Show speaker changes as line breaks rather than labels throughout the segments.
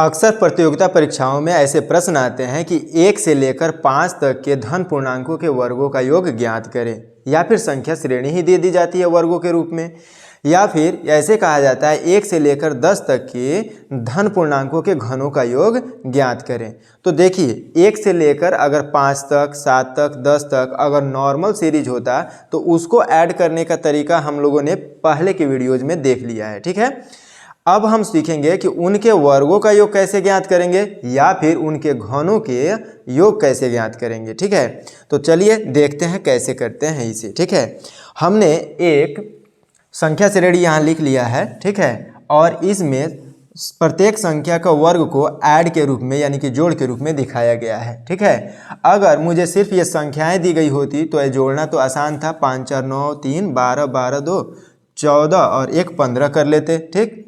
अक्सर प्रतियोगिता परीक्षाओं में ऐसे प्रश्न आते हैं कि 1 से लेकर 5 तक के धन पूर्णांकों के वर्गों का योग ज्ञात करें, या फिर संख्या श्रेणी ही दे दी जाती है वर्गों के रूप में, या फिर ऐसे कहा जाता है 1 से लेकर 10 तक के धन पूर्णांकों के घनों का योग ज्ञात करें। तो देखिए 1 से लेकर अगर 5 तक, 7 तक, 10 तक अगर नॉर्मल सीरीज होता तो उसको ऐड करने का तरीका हम लोगों ने पहले के वीडियोज में देख लिया है। ठीक है, अब हम सीखेंगे कि उनके वर्गों का योग कैसे ज्ञात करेंगे या फिर उनके घनों के योग कैसे ज्ञात करेंगे। ठीक है, तो चलिए देखते हैं कैसे करते हैं इसे। ठीक है, हमने एक संख्या श्रेणी यहाँ लिख लिया है। ठीक है, और इसमें प्रत्येक संख्या का वर्ग को ऐड के रूप में यानी कि जोड़ के रूप में दिखाया गया है। ठीक है, अगर मुझे सिर्फ ये संख्याएं दी गई होती तो ये जोड़ना तो आसान था, 5 4 9 3 12 12 2 14 और 1 15 कर लेते। ठीक,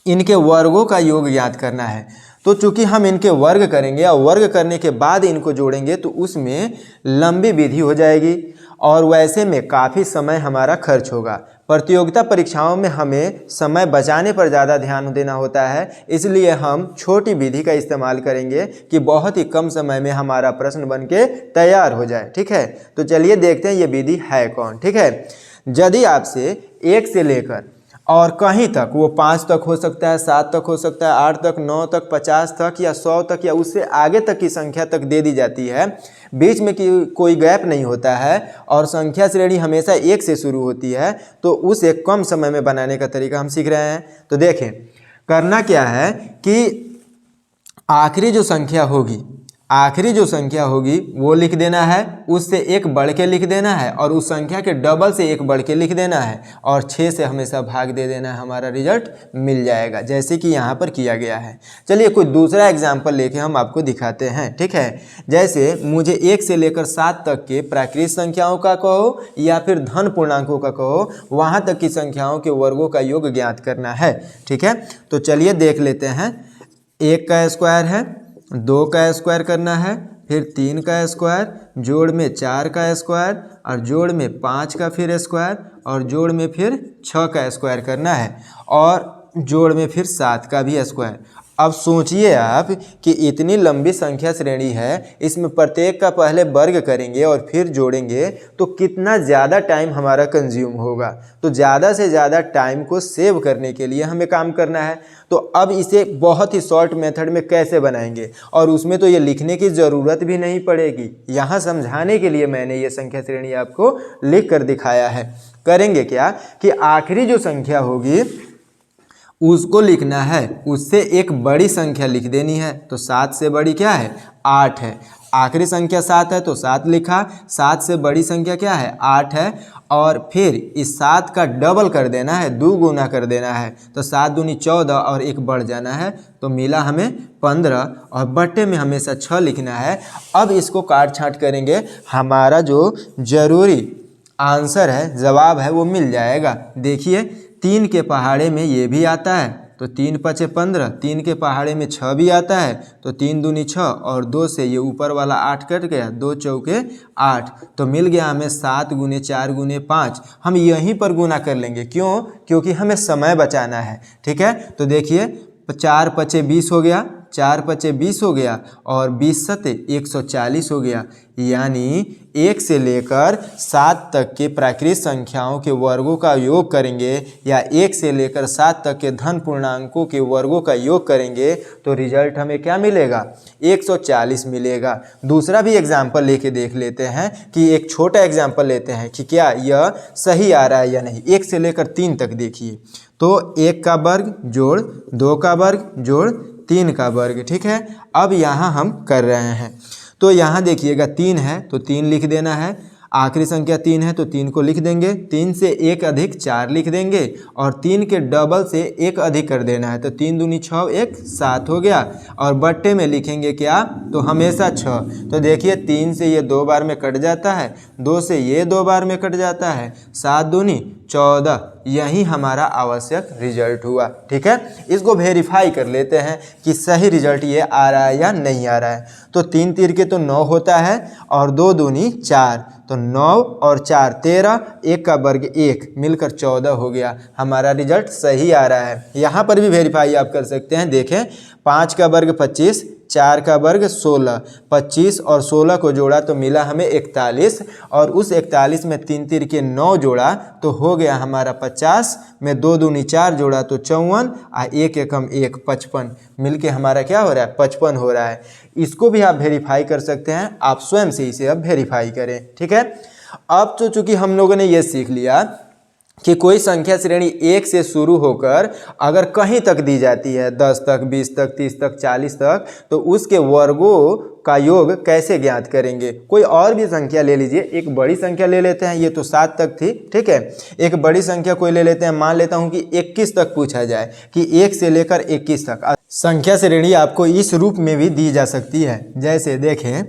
इनके वर्गों का योग ज्ञात करना है, तो चूंकि हम इनके वर्ग करेंगे और वर्ग करने के बाद इनको जोड़ेंगे तो उसमें लंबी विधि हो जाएगी और वैसे में काफ़ी समय हमारा खर्च होगा। प्रतियोगिता परीक्षाओं में हमें समय बचाने पर ज़्यादा ध्यान देना होता है, इसलिए हम छोटी विधि का इस्तेमाल करेंगे कि बहुत ही कम समय में हमारा प्रश्न बन के तैयार हो जाए। ठीक है, तो चलिए देखते हैं ये विधि है कौन। ठीक है, यदि आपसे 1 से लेकर और कहीं तक, वो 5 तक हो सकता है, 7 तक हो सकता है, 8 तक, 9 तक, 50 तक या 100 तक या उससे आगे तक की संख्या तक दे दी जाती है, बीच में कोई गैप नहीं होता है और संख्या श्रेणी हमेशा 1 से शुरू होती है, तो उसे कम समय में बनाने का तरीका हम सीख रहे हैं। तो देखें करना क्या है कि आखिरी जो संख्या होगी वो लिख देना है, उससे 1 बढ़ के लिख देना है और उस संख्या के डबल से 1 बढ़ के लिख देना है और 6 से हमेशा भाग दे देना है, हमारा रिजल्ट मिल जाएगा, जैसे कि यहाँ पर किया गया है। चलिए कोई दूसरा एग्जाम्पल लेके हम आपको दिखाते हैं। ठीक है, जैसे मुझे 1 से लेकर 7 तक के प्राकृत संख्याओं का कहो या फिर धन पूर्णांकों का कहो, वहाँ तक की संख्याओं के वर्गों का योग ज्ञात करना है। ठीक है, तो चलिए देख लेते हैं। 1 का स्क्वायर है, 2 का स्क्वायर करना है, फिर 3 का स्क्वायर, जोड़ में 4 का स्क्वायर और जोड़ में 5 का फिर स्क्वायर और जोड़ में फिर 6 का स्क्वायर करना है और जोड़ में फिर 7 का भी स्क्वायर। अब सोचिए आप कि इतनी लंबी संख्या श्रेणी है, इसमें प्रत्येक का पहले वर्ग करेंगे और फिर जोड़ेंगे तो कितना ज़्यादा टाइम हमारा कंज्यूम होगा। तो ज़्यादा से ज़्यादा टाइम को सेव करने के लिए हमें काम करना है। तो अब इसे बहुत ही शॉर्ट मेथड में कैसे बनाएंगे, और उसमें तो ये लिखने की ज़रूरत भी नहीं पड़ेगी, यहाँ समझाने के लिए मैंने ये संख्या श्रेणी आपको लिख कर दिखाया है। करेंगे क्या कि आखिरी जो संख्या होगी उसको लिखना है, उससे एक बड़ी संख्या लिख देनी है। तो 7 से बड़ी क्या है, 8 है। आखिरी संख्या 7 है तो 7 लिखा, 7 से बड़ी संख्या क्या है, 8 है। और फिर इस 7 का डबल कर देना है, 2 गुना कर देना है, तो 7 दूनी 14 और 1 बढ़ जाना है, तो मिला हमें 15 और बट्टे में हमेशा 6 लिखना है। अब इसको काट छाँट करेंगे, हमारा जो जरूरी आंसर है, जवाब है, वो मिल जाएगा। देखिए 3 के पहाड़े में ये भी आता है, तो 3 5 15, 3 के पहाड़े में 6 भी आता है, तो 3 दूनी 6 और 2 से ये ऊपर वाला 8 कट गया, 2 चौके 8, तो मिल गया हमें 7 गुने 4 गुने 5। हम यहीं पर गुना कर लेंगे, क्यों? क्योंकि हमें समय बचाना है। ठीक है, तो देखिए 4 5 20 हो गया, 4 5 20 हो गया और 20 7 140 हो गया। यानी 1 से लेकर 7 तक के प्राकृत संख्याओं के वर्गों का योग करेंगे या 1 से लेकर 7 तक के धन पूर्णांकों के वर्गों का योग करेंगे तो रिजल्ट हमें क्या मिलेगा, 140 मिलेगा। दूसरा भी एग्जाम्पल लेके देख लेते हैं कि एक छोटा एग्जाम्पल लेते हैं कि क्या यह सही आ रहा है या नहीं। 1 से लेकर 3 तक देखिए, तो 1 का वर्ग जोड़ 2 का वर्ग जोड़ 3 का वर्ग। ठीक है, अब यहाँ हम कर रहे हैं, तो यहाँ देखिएगा 3 है तो 3 लिख देना है, आखिरी संख्या 3 है तो 3 को लिख देंगे, 3 से 1 अधिक 4 लिख देंगे और 3 के डबल से 1 अधिक कर देना है, तो 3 दूनी 6 1 7 हो गया और बट्टे में लिखेंगे क्या, तो हमेशा 6। तो देखिए 3 से ये 2 बार में कट जाता है, 2 से ये 2 बार में कट जाता है, 7 दूनी 14, यही हमारा आवश्यक रिजल्ट हुआ। ठीक है, इसको वेरीफाई कर लेते हैं कि सही रिजल्ट ये आ रहा है या नहीं आ रहा है। तो 3 तीर के तो 9 होता है और 2 दूनी 4, तो 9 और 4 13, 1 का वर्ग 1 मिलकर 14 हो गया। हमारा रिजल्ट सही आ रहा है। यहाँ पर भी वेरीफाई आप कर सकते हैं। देखें 5 का वर्ग 25, 4 का वर्ग 16, 25 और 16 को जोड़ा तो मिला हमें 41, और उस 41 में 3 तीर के 9 जोड़ा तो हो गया हमारा 50, में 2 दूनी 4 जोड़ा तो 54, और 1 एकम 1 55, मिलके हमारा क्या हो रहा है 55 हो रहा है। इसको भी आप वेरीफाई कर सकते हैं, आप स्वयं से इसे अब वेरीफाई करें। ठीक है, अब तो चूंकि हम लोगों ने ये सीख लिया कि कोई संख्या श्रेणी 1 से शुरू होकर अगर कहीं तक दी जाती है 10 तक, 20 तक, 30 तक, 40 तक, तो उसके वर्गों का योग कैसे ज्ञात करेंगे। कोई और भी संख्या ले लीजिए, एक बड़ी संख्या ले लेते हैं, ये तो 7 तक थी। ठीक है, एक बड़ी संख्या कोई ले लेते हैं, मान लेता हूं कि 21 तक पूछा जाए कि 1 से लेकर 21 तक संख्या श्रेणी आपको इस रूप में भी दी जा सकती है। जैसे देखें,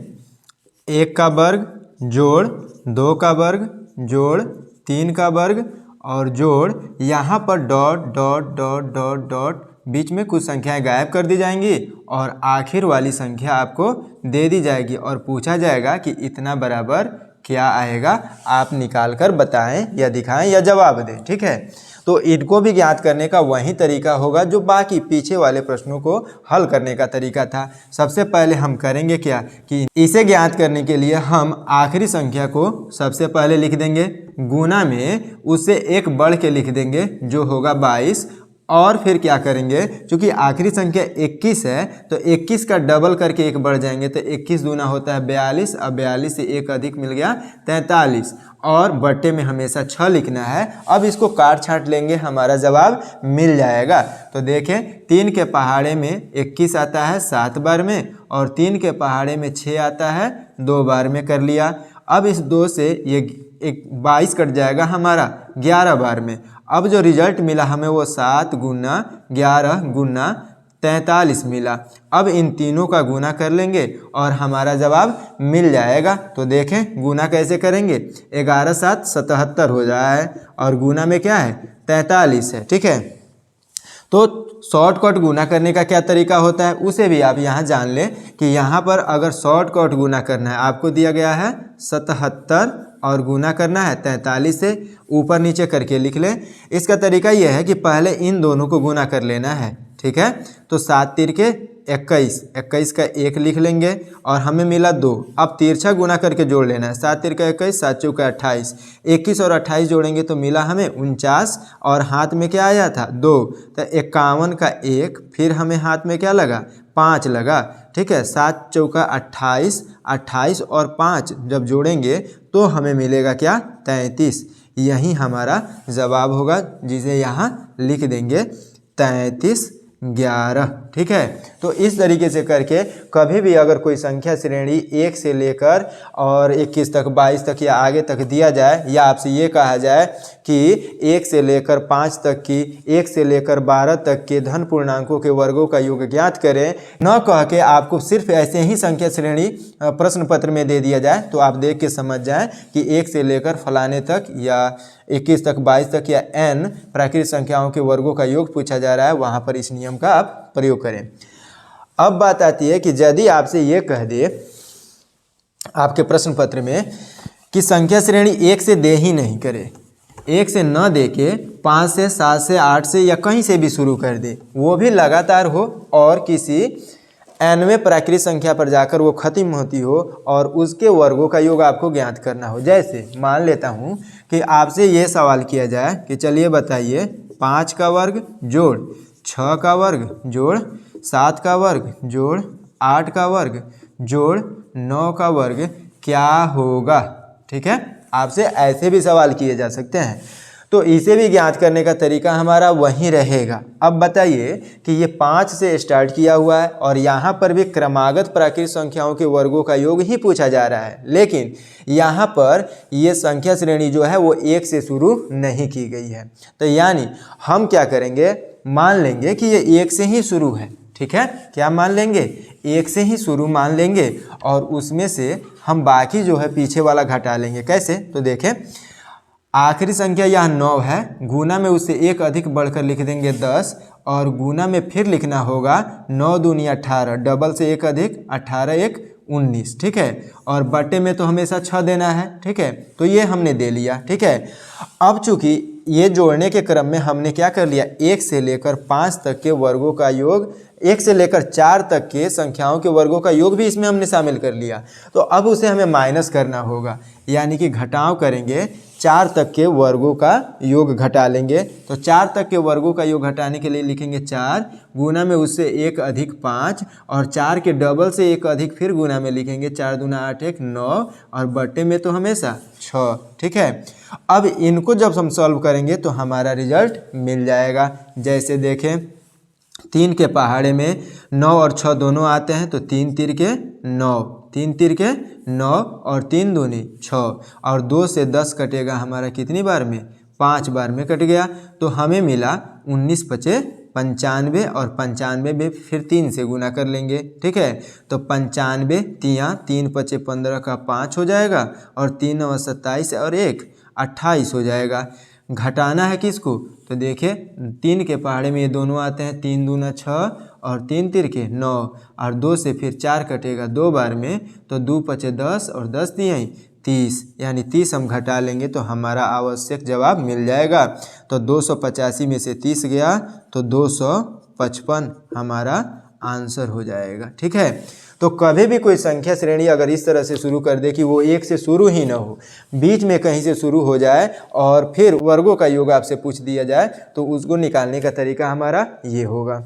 1 का वर्ग जोड़ 2 का वर्ग जोड़ 3 का वर्ग और जोड़, यहाँ पर dot dot dot dot dot, बीच में कुछ संख्याएं गायब कर दी जाएंगी और आखिर वाली संख्या आपको दे दी जाएगी और पूछा जाएगा कि इतना बराबर क्या आएगा, आप निकाल कर बताएं या दिखाएं या जवाब दें। ठीक है, तो इनको भी ज्ञात करने का वही तरीका होगा जो बाकी पीछे वाले प्रश्नों को हल करने का तरीका था। सबसे पहले हम करेंगे क्या कि इसे ज्ञात करने के लिए हम आखिरी संख्या को सबसे पहले लिख देंगे, गुना में उससे एक बढ़ के लिख देंगे जो होगा 22, और फिर क्या करेंगे, क्योंकि आखिरी संख्या 21 है तो 21 का डबल करके एक बढ़ जाएंगे तो 21 दूना होता है 42, अब 42 से एक अधिक मिल गया 43, और बट्टे में हमेशा 6 लिखना है। अब इसको काट छाट लेंगे, हमारा जवाब मिल जाएगा। तो देखें, 3 के पहाड़े में 21 आता है 7 बार में, और 3 के पहाड़े में 6 आता है 2 बार में कर लिया। अब इस 2 से ये 22 कट जाएगा हमारा 11 बार में। अब जो रिजल्ट मिला हमें वो 7 गुना 11 गुना 43 मिला। अब इन तीनों का गुना कर लेंगे और हमारा जवाब मिल जाएगा। तो देखें गुना कैसे करेंगे, 11 7 77 हो जाए और गुना में क्या है 43 है। ठीक है, तो शॉर्टकट गुना करने का क्या तरीका होता है उसे भी आप यहाँ जान लें कि यहाँ पर अगर शॉर्टकट गुना करना है, आपको दिया गया है 77 और गुना करना है 43 से, ऊपर नीचे करके लिख लें। इसका तरीका यह है कि पहले इन दोनों को गुना कर लेना है। ठीक है, तो 7 तीर के 21, 21 का 1 लिख लेंगे और हमें मिला 2। अब तिरछा गुना करके जोड़ लेना है, 7 तीर का 21, 7 चौका 28, 21 और 28 जोड़ेंगे तो मिला हमें 49, और हाथ में क्या आया था 2, तो 51 का 1, फिर हमें हाथ में क्या लगा 5 लगा। ठीक है, 7 चौका 28, 28 और 5 जब जोड़ेंगे तो हमें मिलेगा क्या 33। यही हमारा जवाब होगा, जिसे यहाँ लिख देंगे 33 11। ठीक है, तो इस तरीके से करके कभी भी अगर कोई संख्या श्रेणी 1 से लेकर और 21 तक 22 तक या आगे तक दिया जाए, या आपसे ये कहा जाए कि 1 से लेकर 5 तक की, 1 से लेकर 12 तक के धन पूर्णांकों के वर्गों का योग ज्ञात करें, न कह के आपको सिर्फ ऐसे ही संख्या श्रेणी प्रश्न पत्र में दे दिया जाए, तो आप देख के समझ जाएं कि 1 से लेकर फलाने तक या 21 तक 22 तक या n प्राकृतिक संख्याओं के वर्गों का योग पूछा जा रहा है, वहाँ पर इस नियम का आप प्रयोग करें। अब बात आती है कि यदि आपसे ये कह दे आपके प्रश्न पत्र में कि संख्या श्रेणी 1 से दे ही नहीं करे, 1 से न दे के 5 से 7 से 8 से या कहीं से भी शुरू कर दे, वो भी लगातार हो और किसी nवें प्राकृतिक संख्या पर जाकर वो खत्म होती हो और उसके वर्गों का योग आपको ज्ञात करना हो। जैसे मान लेता हूँ कि आपसे ये सवाल किया जाए कि चलिए बताइए 5 का वर्ग जोड़ 6 का वर्ग जोड़ 7 का वर्ग जोड़ 8 का वर्ग जोड़ 9 का वर्ग क्या होगा। ठीक है, आपसे ऐसे भी सवाल किए जा सकते हैं, तो इसे भी ज्ञात करने का तरीका हमारा वही रहेगा। अब बताइए कि ये 5 से स्टार्ट किया हुआ है और यहाँ पर भी क्रमागत प्राकृतिक संख्याओं के वर्गों का योग ही पूछा जा रहा है, लेकिन यहाँ पर ये संख्या श्रेणी जो है वो 1 से शुरू नहीं की गई है। तो यानी हम क्या करेंगे, मान लेंगे कि ये 1 से ही शुरू है। ठीक है, क्या मान लेंगे, 1 से ही शुरू मान लेंगे और उसमें से हम बाकी जो है पीछे वाला घटा लेंगे। कैसे, तो देखें आखिरी संख्या यह 9 है, गुना में उससे एक अधिक बढ़कर लिख देंगे 10, और गुना में फिर लिखना होगा 9 दूनी 18, डबल से एक अधिक 18 1 19। ठीक है, और बटे में तो हमेशा 6 देना है। ठीक है, तो ये हमने दे लिया। ठीक है, अब चूंकि ये जोड़ने के क्रम में हमने क्या कर लिया, 1 से लेकर 5 तक के वर्गों का योग 1 से लेकर 4 तक के संख्याओं के वर्गों का योग भी इसमें हमने शामिल कर लिया। तो अब उसे हमें माइनस करना होगा, यानी कि घटाव करेंगे, 4 तक के वर्गों का योग घटा लेंगे। तो 4 तक के वर्गों का योग घटाने के लिए लिखेंगे 4 गुना में उससे 1 अधिक 5 और 4 के डबल से 1 अधिक फिर गुना में लिखेंगे 4 दूना 8 1 9 और बट्टे में तो हमेशा 6। ठीक है, अब इनको जब हम सॉल्व करेंगे तो हमारा रिजल्ट मिल जाएगा। जैसे देखें 3 के पहाड़े में 9 और 6 दोनों आते हैं, तो 3 तीर के 9, 3 तीर के 9 और 3 दूनी 6 और 2 से 10 कटेगा हमारा कितनी बार में, 5 बार में कट गया। तो हमें मिला 19 पचे 95 और 95 में फिर 3 से गुना कर लेंगे। ठीक है, तो 95 तियाँ 3 पचे 15 का 5 हो जाएगा और 3 9 27 और 1 28 हो जाएगा। घटाना है किसको, तो देखिए 3 के पहाड़े में ये दोनों आते हैं, 3 दूना 6 और 3 तीर के 9 और 2 से फिर 4 कटेगा 2 बार में, तो 2 पचे 10 और 10 तियाई 30, यानी 30 हम घटा लेंगे तो हमारा आवश्यक जवाब मिल जाएगा। तो 285 में से 30 गया तो 255 हमारा आंसर हो जाएगा। ठीक है, तो कभी भी कोई संख्या श्रेणी अगर इस तरह से शुरू कर दे कि वो 1 से शुरू ही ना हो, बीच में कहीं से शुरू हो जाए और फिर वर्गों का योग आपसे पूछ दिया जाए, तो उसको निकालने का तरीका हमारा ये होगा।